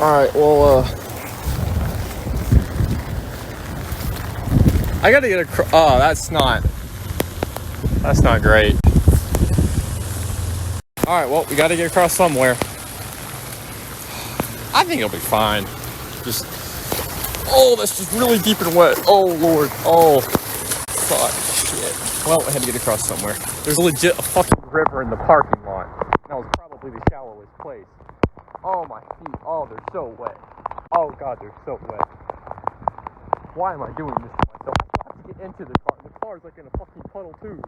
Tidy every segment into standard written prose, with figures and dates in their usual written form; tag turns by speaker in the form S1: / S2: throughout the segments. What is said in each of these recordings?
S1: Alright, well, I gotta get across. Oh, that's not great. Alright, well, we gotta get across somewhere. I think it'll be fine. Just, oh, that's just really deep and wet. Oh, Lord. Oh, fuck, shit. Well, I had to get across somewhere. There's legit a fucking river in the parking lot. That was probably the shallowest place. Oh, my feet. Oh, they're so wet. Oh, God, they're so wet. Why am I doing this to myself? I still have to get into the car. The car's like in a fucking puddle, too.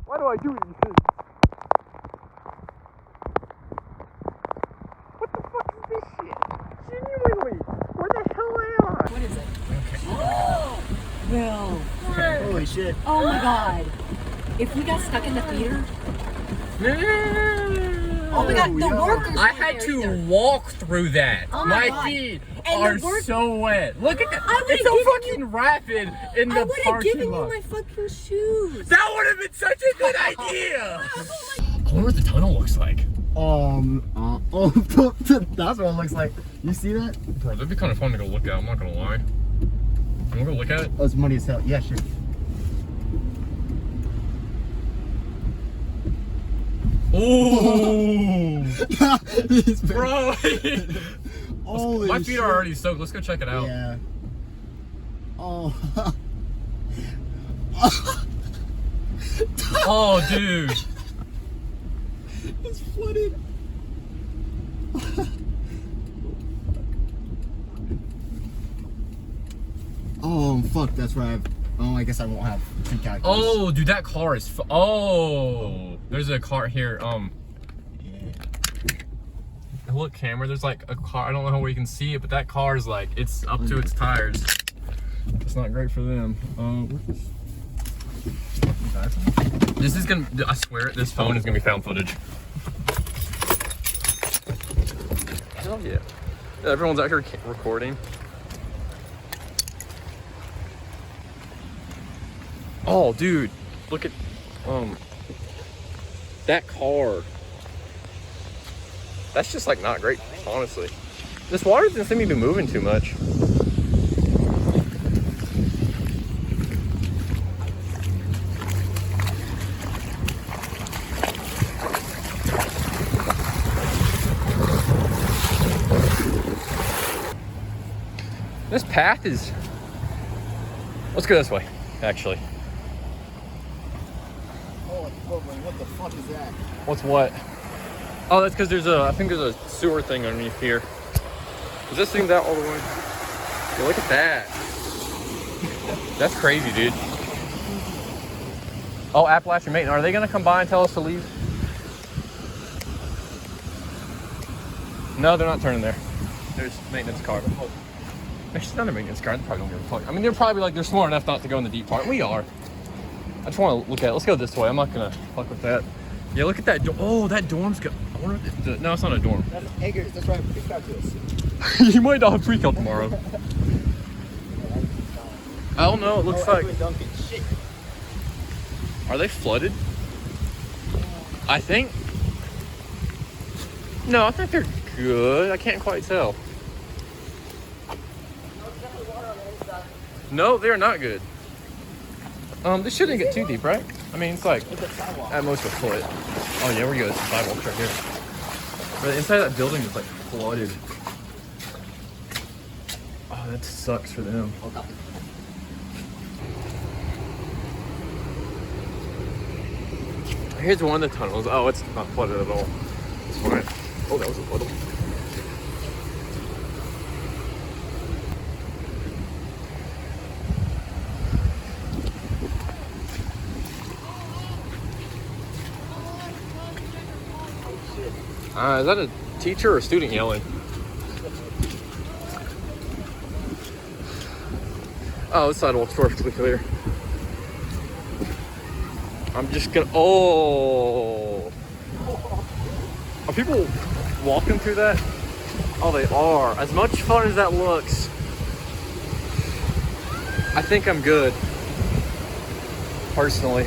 S1: Why do I do these things? What the fuck is this shit? Genuinely, where the hell am I?
S2: What is it?
S1: Okay.
S2: Will.
S3: Holy shit.
S2: Oh my god. If we got stuck in the theater. Oh my god, the workers.
S1: I had to walk through that.
S2: Oh my
S1: my
S2: God.
S1: feet
S2: And
S1: are
S2: the
S1: so wet. Look at that.
S2: I would've
S1: It's so
S2: given
S1: fucking rapid in
S2: I
S1: the
S2: would have
S1: parking
S2: given
S1: lot.
S2: you my fucking shoes.
S1: That would have been such a good idea. I wonder what the tunnel looks like.
S3: That's what it looks like. You see that?
S1: Bro, that'd be kind of fun to go look at. I'm not gonna lie. You wanna go look at it?
S3: Oh, it's muddy as hell. Yeah, sure.
S1: Ooh,
S3: He's been-
S1: bro.
S3: Holy
S1: My feet
S3: shit.
S1: are already soaked. Let's go check it out.
S3: Yeah. Oh.
S1: Oh, dude.
S3: It's flooded. Oh, fuck. That's right. Oh, I guess I won't have two calculus.
S1: Oh, dude, that car is. Oh, there's a car here.
S3: Yeah.
S1: Look, camera. There's like a car. I don't know how well you can see it, but that car is like it's up to its tires. It's not great for them. This is gonna. I swear, this phone is gonna be found footage. Hell yeah! Everyone's out here recording. Oh, dude, look at that car. That's just like not great, honestly. This water doesn't seem to be moving too much. This path is. Let's go this way, actually.
S3: Oh, what the fuck is that?
S1: What's what? Oh, that's because there's I think there's a sewer thing underneath here. Is this thing that all the way? Yeah, look at that. That's crazy, dude. Oh, Appalachian Maintenance. Are they gonna come by and tell us to leave? No, they're not turning there. There's maintenance car. There's another maintenance car. They probably don't give a fuck. I mean, they're probably like, they're smart enough not to go in the deep part. We are. I just want to look at it. Let's go this way. I'm not gonna fuck with that. Yeah, look at that. Oh, that dorm's got. I wonder if no, it's not a dorm.
S3: That's Eggers. That's right. Pick out to us.
S1: You might not have pre-cal tomorrow. I don't know. It looks like.
S3: Duncan. Shit.
S1: Are they flooded? I think. No, I think they're good. I can't quite tell. No, they're not good. This shouldn't get too deep, right? I mean, it's like at most a foot. Oh yeah, we're good. It's a sidewalk right here. But the inside of that building is like flooded. Oh, that sucks for them. Here's one of the tunnels. Oh, it's not flooded at all. It's fine. Oh, that was a puddle. Is that a teacher or a student yelling? Oh, this sidewalk's perfectly clear. I'm just gonna. Oh, are people walking through that? Oh, they are. As much fun as that looks, I think I'm good. Personally.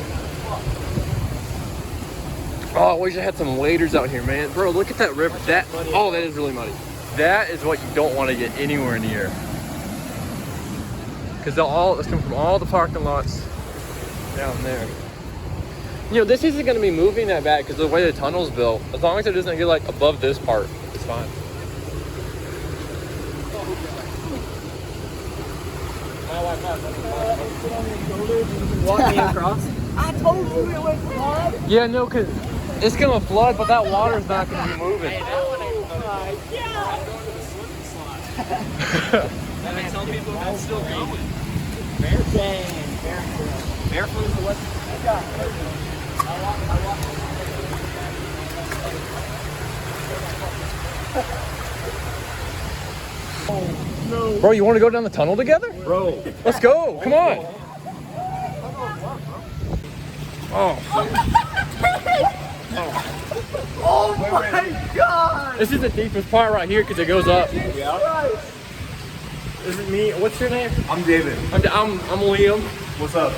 S1: Oh, I wish I had some waders out here, man. Bro, look at that river. That is really muddy. That is what you don't want to get anywhere near. Because it's coming from all the parking lots down there. You know, this isn't going to be moving that bad because of the way the tunnel's built. As long as it doesn't get like above this part, it's fine.
S4: Walk me across.
S2: I told you it was flood.
S1: Yeah, no, because it's going to flood, but that water's not going to be moving.
S4: I've been telling people that's still going. Barefoot is the what?
S1: Bro, you want to go down the tunnel together?
S4: Bro.
S1: Let's go. Come on. Oh.
S4: Oh my god!
S1: This is the deepest part right here because it goes up.
S4: Yeah.
S1: Is it me? What's your name?
S4: I'm David.
S1: I'm Liam.
S4: What's up?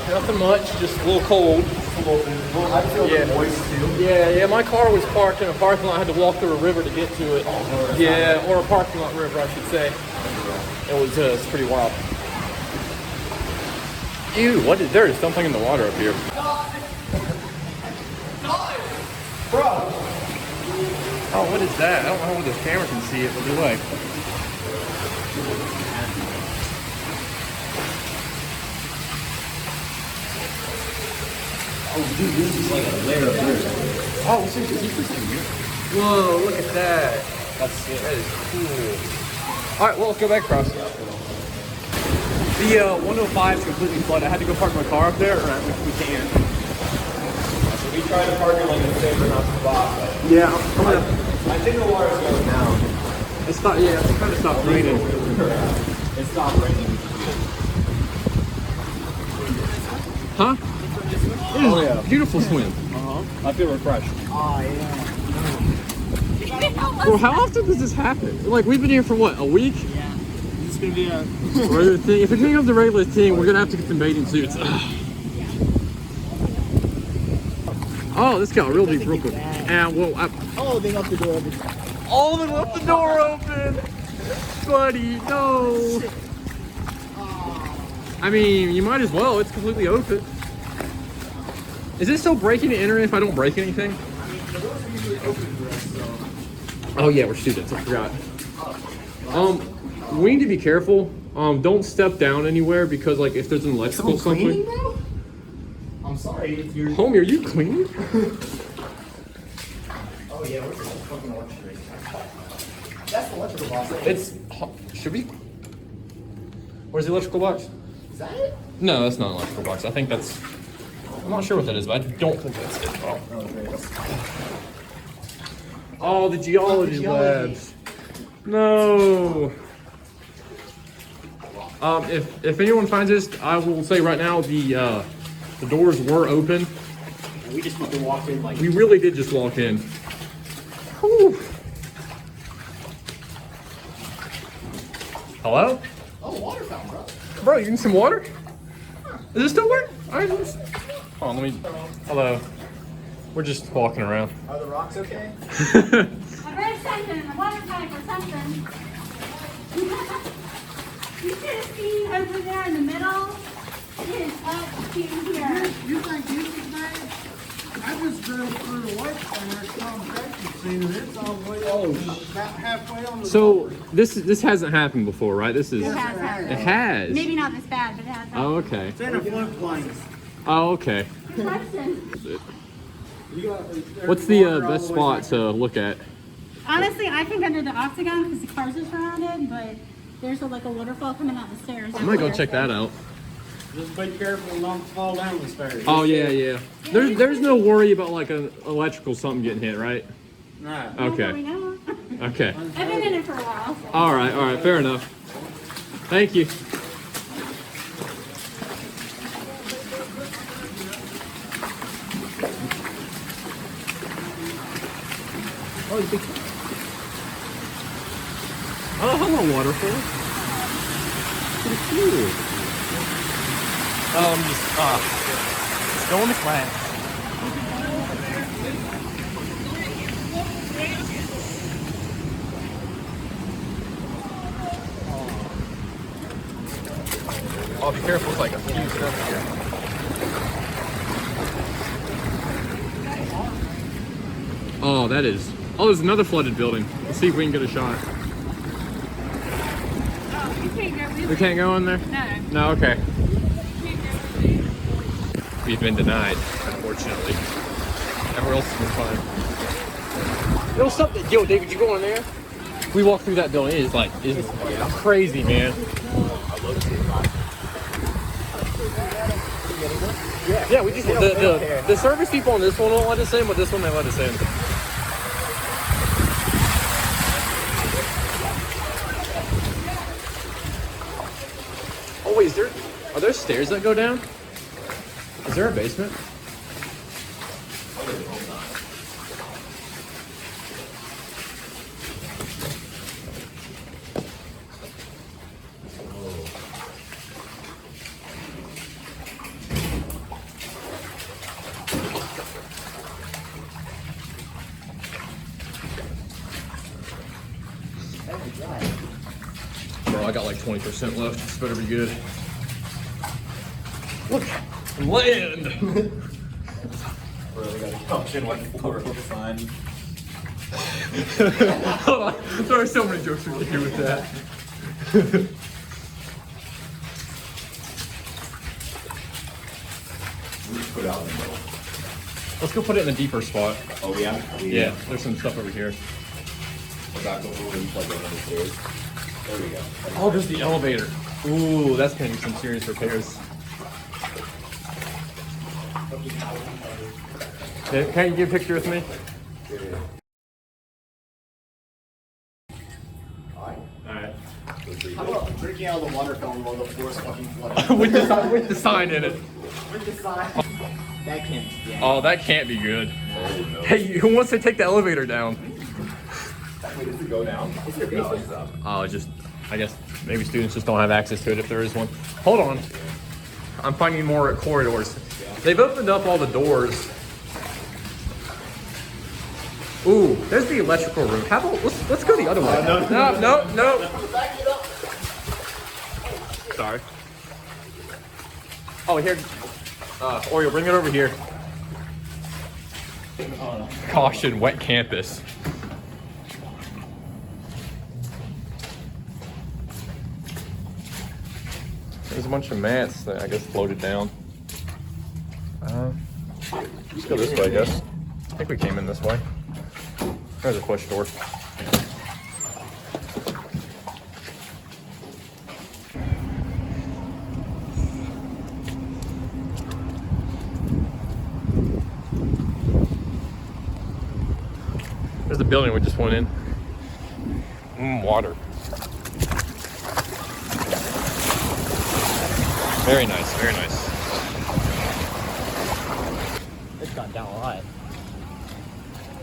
S1: Nothing much. Just a little cold.
S4: I feel
S1: Yeah.
S4: the voice too.
S1: Yeah. My car was parked in a parking lot. I had to walk through a river to get to it. Yeah, or a parking lot river, I should say. It's pretty wild. Ew, there is something in the water up here.
S4: Bro.
S1: Oh, what is that? I don't know if this camera can see it, but do I?
S4: Oh dude, this is like a layer of dirt.
S1: Oh, we should keep this in here. Whoa, look at that.
S4: That's it.
S1: That is cool. All right, well, let's go back across. The 105 is completely flooded. I had to go park my car up there, or we can't.
S4: So we tried to park it like a safer not spot, but
S1: Yeah,
S4: I think the water's going down.
S1: it's kind of stopped raining.
S4: It stopped raining.
S1: Huh?
S4: Oh yeah.
S1: Beautiful swim.
S4: I feel refreshed.
S1: Bro, how often does this happen? Like, we've been here for what, a week?
S4: It's gonna be a
S1: Regular thing. If it's gonna go the regular thing, we're gonna have to get some bathing suits. Oh, this got real deep real quick. And well,
S3: Oh, they left the door open.
S1: oh, they left the door open, buddy. No. I mean, you might as well. It's completely open. Is it still breaking and entering if I don't break anything? Oh yeah, we're students. I forgot. We need to be careful. Don't step down anywhere because like if there's an electrical something.
S3: Bro? I'm sorry if you're.
S1: Homie, are you cleaning?
S3: Oh yeah, where's the fucking electric? That's the electrical box.
S1: Should we? Where's the electrical box?
S3: Is that it?
S1: No, that's not an electrical box. I think that's. I'm not sure what that is, but I don't think that's it. Oh, oh the geology labs. No. If anyone finds this, I will say right now the doors were open.
S4: we just fucking walked in like
S1: We really did just walk in. Whew. Hello?
S3: Oh, water fountain, bro.
S1: Bro, you need some water? Is it still working? Alright, hold on, let me. Hello. We're just walking around.
S3: Are the rocks okay?
S5: I read something in the water pipe or something. You should have seen over there in the middle. It is up to here.
S6: You think you can make? I just drove through the white center, Tom Jackson scene, and it's all the way about halfway on the.
S1: So this hasn't happened before, right? This is.
S5: It has
S1: It
S5: happened.
S1: has.
S5: Maybe not this bad, but it has happened.
S1: Oh, okay.
S6: It's in a floodplain.
S1: Oh, okay.
S5: Question.
S1: What's the best spot to look at?
S5: Honestly, I think under the octagon because the cars are surrounded, but there's like a waterfall coming out the stairs.
S1: I'm gonna go check that out.
S6: Just be careful not to fall down the stairs.
S1: Oh yeah. There's no worry about like an electrical something getting hit, right?
S6: Right.
S1: Okay.
S5: We know.
S1: Okay.
S5: I've been in it for a while. So.
S1: All right. Fair enough. Thank you. Oh, hello, waterfall. Pretty cute.
S4: just going to class.
S1: Oh, be careful, it's like a few steps here. Oh, that is. Oh, there's another flooded building. Let's see if we can get a shot.
S5: Oh, you can't go really.
S1: We can't go in there?
S5: No.
S1: No, okay.
S5: You can't go really.
S1: We've been denied, unfortunately. Everywhere else has been fine. Yo, something. Yo, David, you go in there? We walked through that building. It is like, it's crazy, man. Yeah, we just the service people on this one won't let us in, but this one they let us in. Oh wait, are there stairs that go down? Is there a basement? Bro, I got like 20% left. This better be good. Look, land.
S4: Really gotta function like floor sign.
S1: Hold on, there are so many jokes we can do with that.
S4: We just put it out in the middle.
S1: Let's go put it in a deeper spot.
S4: Oh yeah?
S1: Yeah, there's some stuff over here.
S4: We're back over where we plug in the stairs. There we go.
S1: Oh, there's the elevator. Ooh, that's gonna need some serious repairs. Can you get a picture with me? Alright.
S3: How about drinking out of the water fountain while the floor's fucking flooded?
S1: with the sign in it.
S3: Drink the sign. That can't be.
S1: Oh, that can't be good.
S4: Oh, no.
S1: Hey, who wants to take the elevator down?
S4: Wait, does it go down? Is there no, it's up.
S1: Oh, I guess maybe students just don't have access to it if there is one. Hold on. I'm finding more corridors. They've opened up all the doors. Ooh, there's the electrical room. How about let's go the other way. No. Sorry. Oh, here. Oreo, bring it over here. Caution, wet campus. There's a bunch of mats that I guess floated down. Let's go this way, I guess. I think we came in this way. There's a push door. There's the building we just went in. Water. Very nice, very nice.
S2: It's gone down a lot.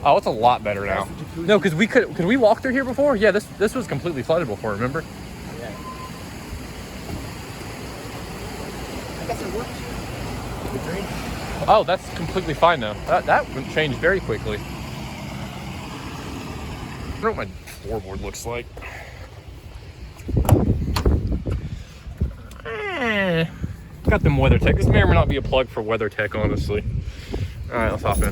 S1: Oh, it's a lot better now. No, because could we walk through here before? Yeah, this was completely flooded before, remember?
S2: Yeah.
S3: I guess it worked. The drain.
S1: Oh, that's completely fine now. That changed very quickly. I don't know what my floorboard looks like. Got them WeatherTech. This may or may not be a plug for WeatherTech, honestly. All right, let's hop in.